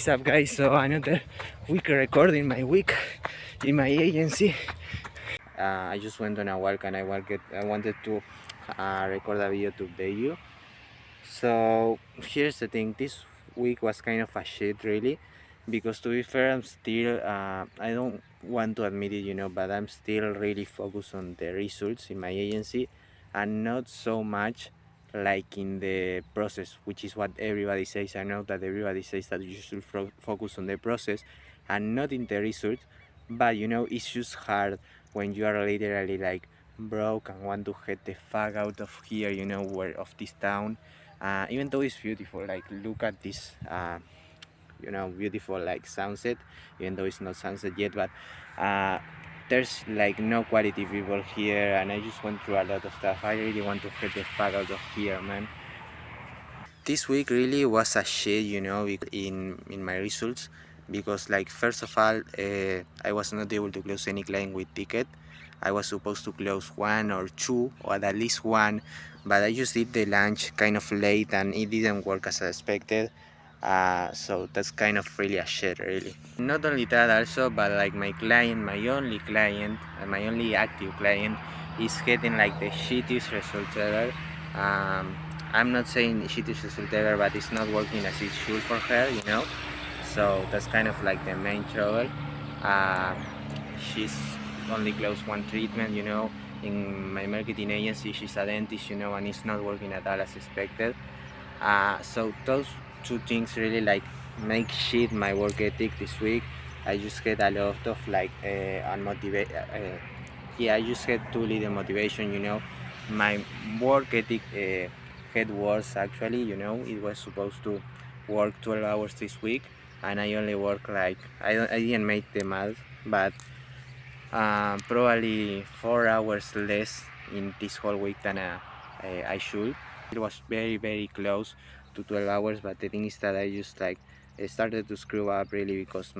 What's up, guys? So another week recording my week in my agency. I just went on a walk and I wanted to record a video to update you. So here's the thing: this week was kind of a shit, really, because to be fair, I'm still I don't want to admit it, but I'm still really focused on the results in my agency, and not so much like in the process, which is what everybody says. I know that everybody says that you should focus on the process and not in the results, but it's just hard when you are literally like broke and want to get the fuck out of here, where of this town. Even though it's beautiful, like look at this beautiful like sunset, even though it's not sunset yet, but uh, there's like no quality people here, and I just went through a lot of stuff. I really want to get the fuck out of here, man. This week really was a shit, in my results, because like first of all, I was not able to close any client with ticket. I was supposed to close one or two, or at least one, but I just did the lunch kind of late and it didn't work as I expected. So that's kind of really a shit, really. Not only that, also, but like my client, my only client, and my only active client, is getting like the shittiest results ever. Um, I'm not saying shittiest result ever, but it's not working as it should for her, So that's kind of like the main trouble. Uh, she's only closed one treatment, In my marketing agency, she's a dentist, and it's not working at all as expected. So those two things really like make shit my work ethic this week. I just get a lot of like unmotivated. Yeah, I just get too little motivation. My work ethic get worse actually. It was supposed to work 12 hours this week, and I only work like I didn't make the math, but probably 4 hours less in this whole week than I should. It was very very close to 12 hours, but the thing is that I just like started to screw up really, because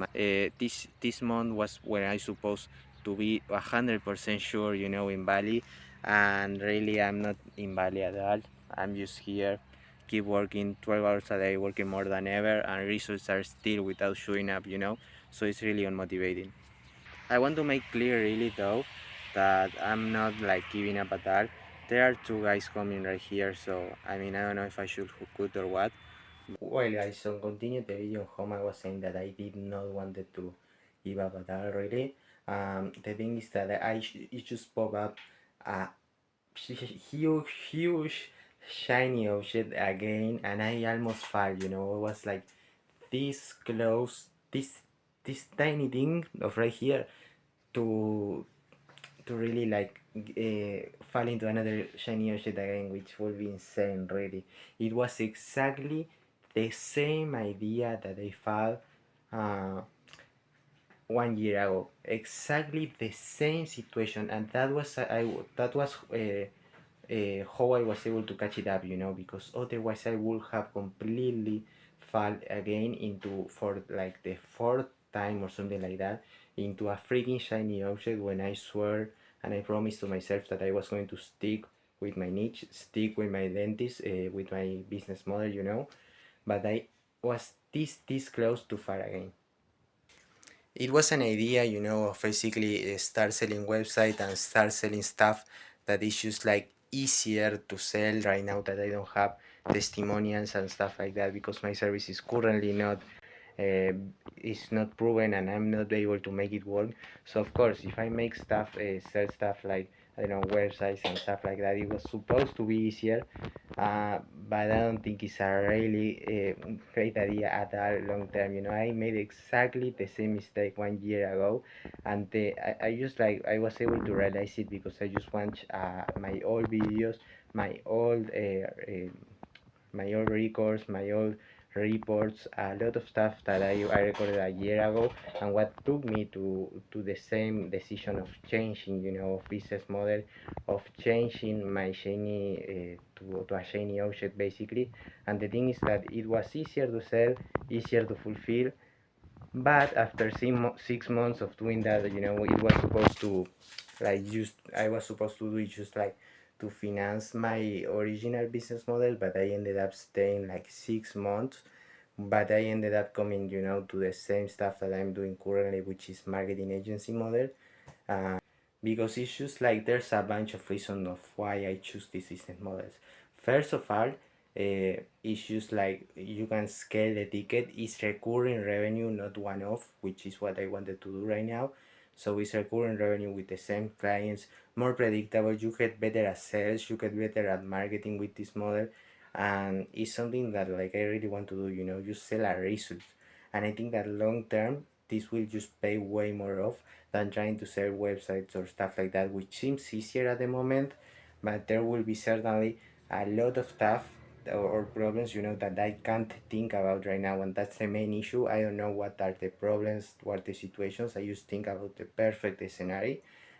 this month was when I supposed to be 100% sure, in Bali, and really I'm not in Bali at all. I'm just here, keep working 12 hours a day, working more than ever, and results are still without showing up, so it's really unmotivating. I want to make clear really though that I'm not like giving up at all. There are two guys coming right here, so I mean I don't know if I should hook it or what. Well guys, so continue the video home. I was saying that I did not wanted to give up at all really. The thing is that it just pop up a huge shiny object again, and I almost fell, it was like this close, this tiny thing of right here to really like fall into another shiny object again, which would be insane really. It was exactly the same idea that I felt uh, 1 year ago, exactly the same situation, and that was how I was able to catch it up, because otherwise I would have completely fall again into, for like the fourth time or something like that, into a freaking shiny object, when I swear and I promised to myself that I was going to stick with my niche, stick with my dentist, with my business model, but I was this close to fall again. It was an idea, of basically start selling website and start selling stuff that is just like easier to sell right now, that I don't have testimonials and stuff like that, because my service is currently not uh, is not proven and I'm not able to make it work. So of course, if I make stuff, sell stuff like, I don't know, websites and stuff like that, it was supposed to be easier, but I don't think it's a really great idea at all long term. I made exactly the same mistake 1 year ago, and I just like I was able to realize it because I just watched my old videos, my old my old records, my old reports, a lot of stuff that I recorded a year ago, and what took me to the same decision of changing, of business model, of changing my shiny to a shiny object basically. And the thing is that it was easier to sell, easier to fulfill, but after 6 months of doing that, it was supposed to like just I was supposed to do it just like to finance my original business model, but I ended up staying like 6 months but I ended up coming, you know, to the same stuff that I'm doing currently, which is marketing agency model. Because it's just like there's a bunch of reasons of why I choose these business models. First of all, it's just like you can scale the ticket. It's recurring revenue, not one-off, which is what I wanted to do right now. So it's recurring revenue with the same clients, more predictable. You get better at sales, you get better at marketing with this model, and it's something that like I really want to do. You know, you sell a result, and I think that long term this will just pay way more off than trying to sell websites or stuff like that, which seems easier at the moment, but there will be certainly a lot of stuff or problems, you know, that I can't think about right now, and that's the main issue. I don't know what are the problems, what the situations. I just think about the perfect scenario,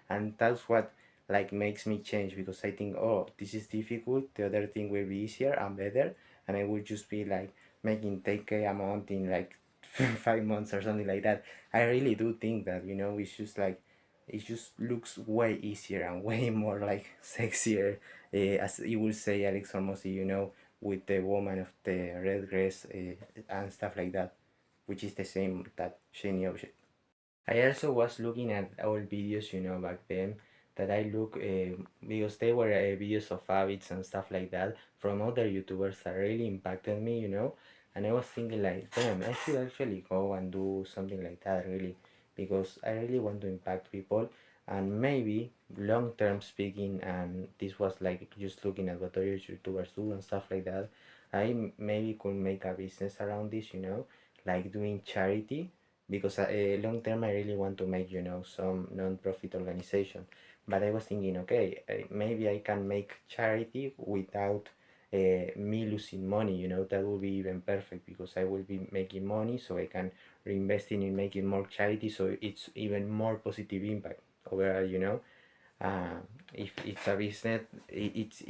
and that's what like makes me change, because I think, oh, this is difficult, the other thing will be easier and better, and I will just be like making 10K amount in like 5 months or something like that. I really do think that, you know, it's just like it just looks way easier and way more like sexier, as you will say Alex Hormozzi, you know, with the woman of the red dress, and stuff like that, which is the same that shiny object. I also was looking at old videos, you know, back then, that I look, because they were videos of habits and stuff like that from other YouTubers that really impacted me, you know. And I was thinking like, damn, I should actually go and do something like that, really, because I really want to impact people, and maybe long term speaking, and this was like just looking at what other YouTubers do and stuff like that. Maybe could make a business around this, you know, like doing charity, because long term I really want to make, you know, some non-profit organization. But I was thinking, okay, maybe I can make charity without me losing money, you know. That would be even perfect, because I will be making money, so I can reinvest in making more charity, so it's even more positive impact overall, you know. uh, if it's a business, it's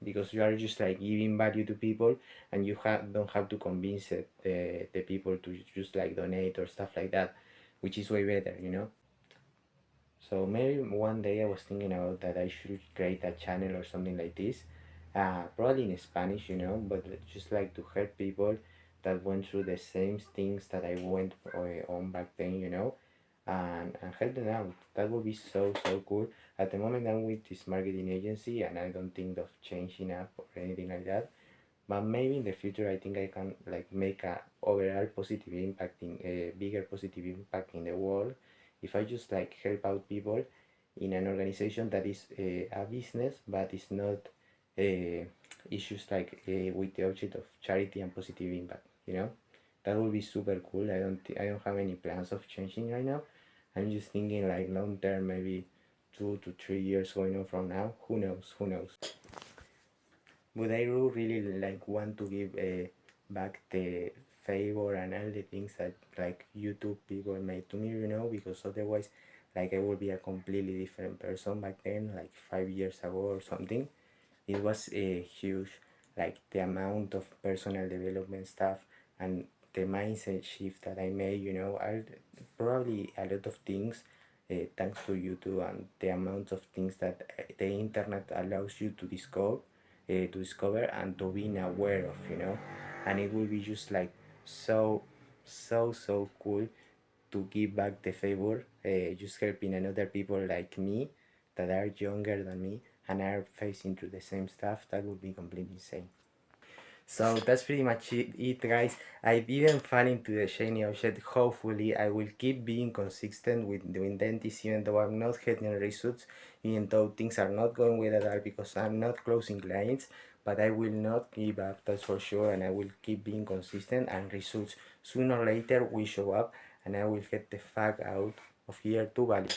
because you are just like giving value to people, and you don't have to convince the people to just like donate or stuff like that, which is way better, you know. So maybe one day I was thinking about that I should create a channel or something like this, probably in Spanish, you know, but just like to help people that went through the same things that I went on back then, you know, and help them out. That would be so cool. At the moment, I'm with this marketing agency, and I don't think of changing up or anything like that. But maybe in the future, I think I can like make a overall positive impact, in a bigger positive impact in the world, if I just like help out people in an organization that is a business, but it's not issues like with the object of charity and positive impact, you know. That would be super cool. I don't have any plans of changing right now. I'm just thinking like long term, maybe 2 to 3 years going on from now. Who knows? But I do really like want to give back the favor and all the things that like YouTube people made to me, you know, because otherwise like I would be a completely different person back then, like 5 years ago or something. It was a huge, like the amount of personal development stuff and the mindset shift that I made, you know, are probably a lot of things, thanks to YouTube, and the amount of things that the internet allows you to discover and to being aware of, you know. And it will be just like so cool to give back the favor, just helping another people like me that are younger than me and are facing through the same stuff. That would be completely insane. So that's pretty much it, guys. I didn't fall into the shiny object. Hopefully I will keep being consistent with doing dentist, even though I'm not getting results, even though things are not going well at all, because I'm not closing clients. But I will not give up, that's for sure, and I will keep being consistent, and results sooner or later will show up, and I will get the fuck out of here to Bali.